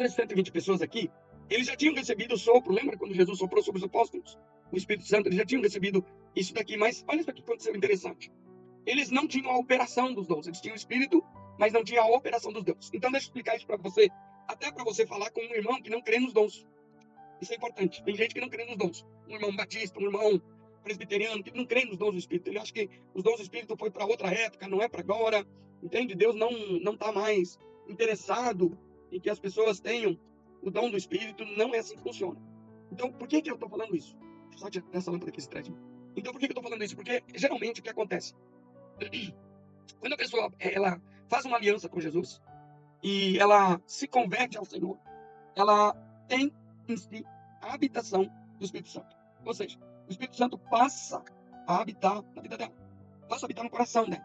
essas 120 pessoas aqui, eles já tinham recebido o sopro. Lembra quando Jesus soprou sobre os apóstolos? O Espírito Santo, eles já tinham recebido isso daqui. Mas olha isso aqui que aconteceu interessante. Eles não tinham a operação dos dons. Eles tinham o Espírito, mas não tinham a operação dos dons. Então, deixa eu explicar isso para você. Até para você falar com um irmão que não crê nos dons. Isso é importante. Tem gente que não crê nos dons. Um irmão batista, um irmão presbiteriano, que não crê nos dons do Espírito. Ele acha que os dons do Espírito foi para outra época, não é para agora. Entende? Deus não está mais interessado em que as pessoas tenham o dom do Espírito. Não é assim que funciona. Então, por que eu estou falando isso? Deixa eu só tirar essa lâmpada aqui, esse thread. Então, por que eu estou falando isso? Porque, geralmente, o que acontece? Quando a pessoa ela faz uma aliança com Jesus e ela se converte ao Senhor, ela tem em si a habitação do Espírito Santo. Ou seja, o Espírito Santo passa a habitar na vida dela, passa a habitar no coração dela,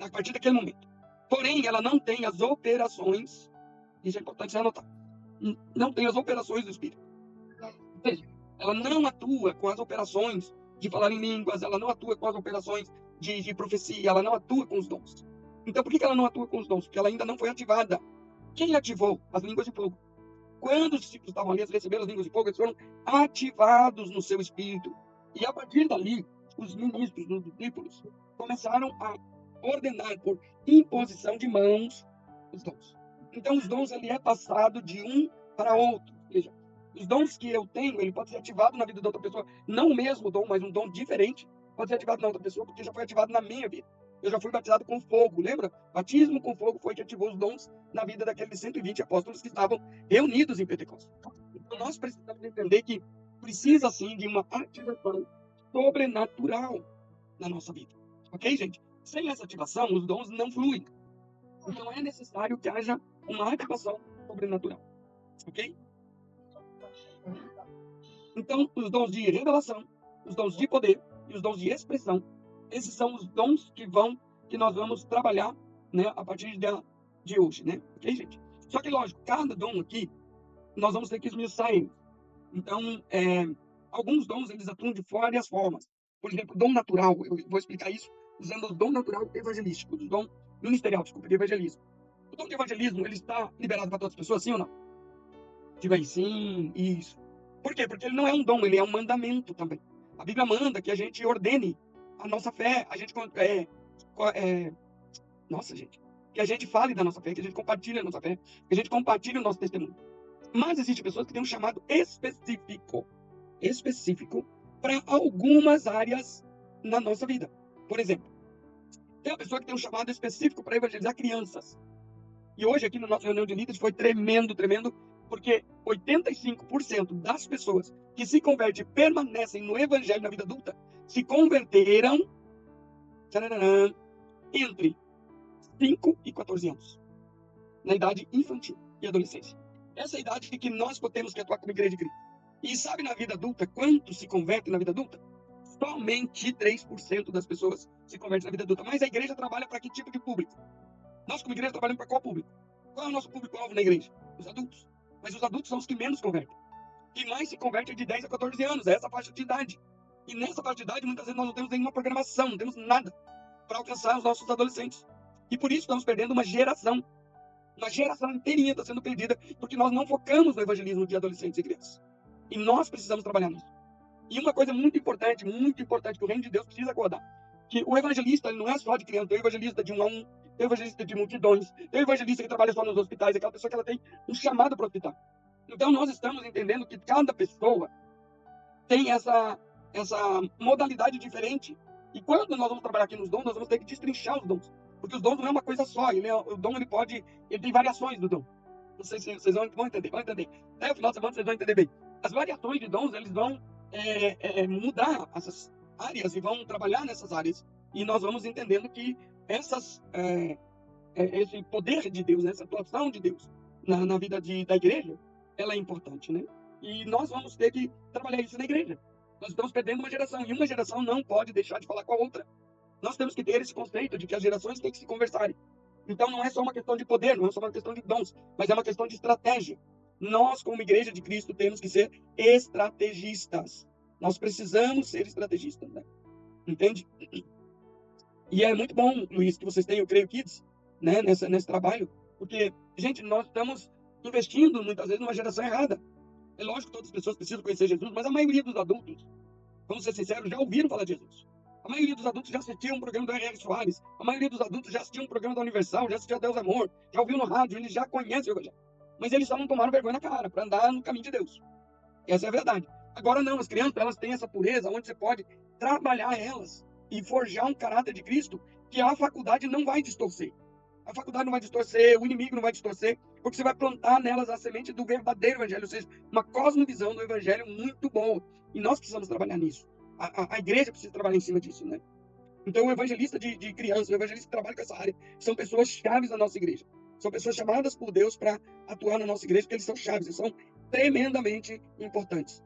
a partir daquele momento. Porém, ela não tem as operações, isso é importante você anotar, não tem as operações do Espírito. Ou seja, ela não atua com as operações de falar em línguas, ela não atua com as operações de profecia, ela não atua com os dons. Então, por que ela não atua com os dons? Porque ela ainda não foi ativada. Quem ativou as línguas de fogo? Quando os discípulos estavam ali, eles receberam as línguas de fogo, eles foram ativados no seu espírito. E a partir dali, os ministros, os discípulos, começaram a ordenar por imposição de mãos os dons. Então, os dons, ele é passado de um para outro. Veja, os dons que eu tenho, ele pode ser ativado na vida da outra pessoa. Não o mesmo dom, mas um dom diferente, pode ser ativado na outra pessoa, porque já foi ativado na minha vida. Eu já fui batizado com fogo, lembra? Batismo com fogo foi que ativou os dons na vida daqueles 120 apóstolos que estavam reunidos em Pentecostes. Então, nós precisamos entender que precisa, sim, de uma ativação sobrenatural na nossa vida. Ok, gente? Sem essa ativação, os dons não fluem. Então, é necessário que haja uma ativação sobrenatural. Ok? Então, os dons de revelação, os dons de poder e os dons de expressão, esses são os dons que nós vamos trabalhar, né, a partir de hoje, né? Ok, gente? Só que, lógico, cada dom aqui, nós vamos ter que esmiuçar ele. Então, alguns dons, eles atuam de várias formas. Por exemplo, dom natural, eu vou explicar isso usando o dom natural evangelístico, o dom ministerial, desculpa, de evangelismo. O dom de evangelismo, ele está liberado para todas as pessoas, sim ou não? Diga aí, sim, isso. Por quê? Porque ele não é um dom, ele é um mandamento também. A Bíblia manda que a gente ordene a nossa fé, nossa, gente, que a gente fale da nossa fé, que a gente compartilhe a nossa fé, que a gente compartilhe o nosso testemunho. Mas existem pessoas que têm um chamado específico para algumas áreas na nossa vida. Por exemplo, tem uma pessoa que tem um chamado específico para evangelizar crianças. E hoje aqui na nossa reunião de líderes foi tremendo, porque 85% das pessoas que se convertem e permanecem no evangelho na vida adulta se converteram entre 5 e 14 anos, na idade infantil e adolescência. Essa é a idade que nós temos que atuar como igreja de Cristo. E sabe na vida adulta, quantos se convertem na vida adulta? Somente 3% das pessoas se convertem na vida adulta. Mas a igreja trabalha para que tipo de público? Nós, como igreja, trabalhamos para qual público? Qual é o nosso público-alvo na igreja? Os adultos. Mas os adultos são os que menos convertem. Quem mais se converte é de 10 a 14 anos, é essa faixa de idade. E nessa faixa de idade, muitas vezes nós não temos nenhuma programação, não temos nada para alcançar os nossos adolescentes. E por isso estamos perdendo uma geração inteirinha está sendo perdida, porque nós não focamos no evangelismo de adolescentes e crianças. E nós precisamos trabalhar nisso. E uma coisa muito importante, que o reino de Deus precisa acordar, que o evangelista ele não é só de criança, tem o evangelista de 1 a 1, tem o evangelista de multidões, tem o evangelista que trabalha só nos hospitais, aquela pessoa que ela tem um chamado para o hospital. Então nós estamos entendendo que cada pessoa tem essa modalidade diferente. E quando nós vamos trabalhar aqui nos dons, nós vamos ter que destrinchar os dons. Porque os dons não é uma coisa só. O dom ele tem variações do dom. Não sei se vocês vão entender. Até o final de semana vocês vão entender bem. As variações de dons, eles vão mudar essas áreas e vão trabalhar nessas áreas. E nós vamos entendendo que esse poder de Deus, essa atuação de Deus na vida da igreja, ela é importante, né? E nós vamos ter que trabalhar isso na igreja. Nós estamos perdendo uma geração, e uma geração não pode deixar de falar com a outra. Nós temos que ter esse conceito de que as gerações têm que se conversarem. Então não é só uma questão de poder, não é só uma questão de dons, mas é uma questão de estratégia. Nós, como igreja de Cristo, temos que ser estrategistas. Nós precisamos ser estrategistas, né? Entende? E é muito bom, Luiz, que vocês têm o Creio Kids, né, nesse trabalho, porque, gente, nós estamos investindo, muitas vezes, numa geração errada. É lógico que todas as pessoas precisam conhecer Jesus, mas a maioria dos adultos, vamos ser sinceros, já ouviram falar de Jesus. A maioria dos adultos já assistiu um programa do R.R. Soares. A maioria dos adultos já assistiu um programa da Universal, já assistiu a Deus Amor, já ouviu no rádio, eles já conhecem o Evangelho. Mas eles só não tomaram vergonha na cara para andar no caminho de Deus. Essa é a verdade. Agora não, as crianças, elas têm essa pureza onde você pode trabalhar elas e forjar um caráter de Cristo que a faculdade não vai distorcer. A faculdade não vai distorcer, o inimigo não vai distorcer, porque você vai plantar nelas a semente do verdadeiro evangelho, ou seja, uma cosmovisão do evangelho muito boa. E nós precisamos trabalhar nisso. A igreja precisa trabalhar em cima disso, né? Então, o evangelista de crianças, o evangelista que trabalha com essa área, são pessoas chaves da nossa igreja. São pessoas chamadas por Deus para atuar na nossa igreja, porque eles são chaves, eles são tremendamente importantes.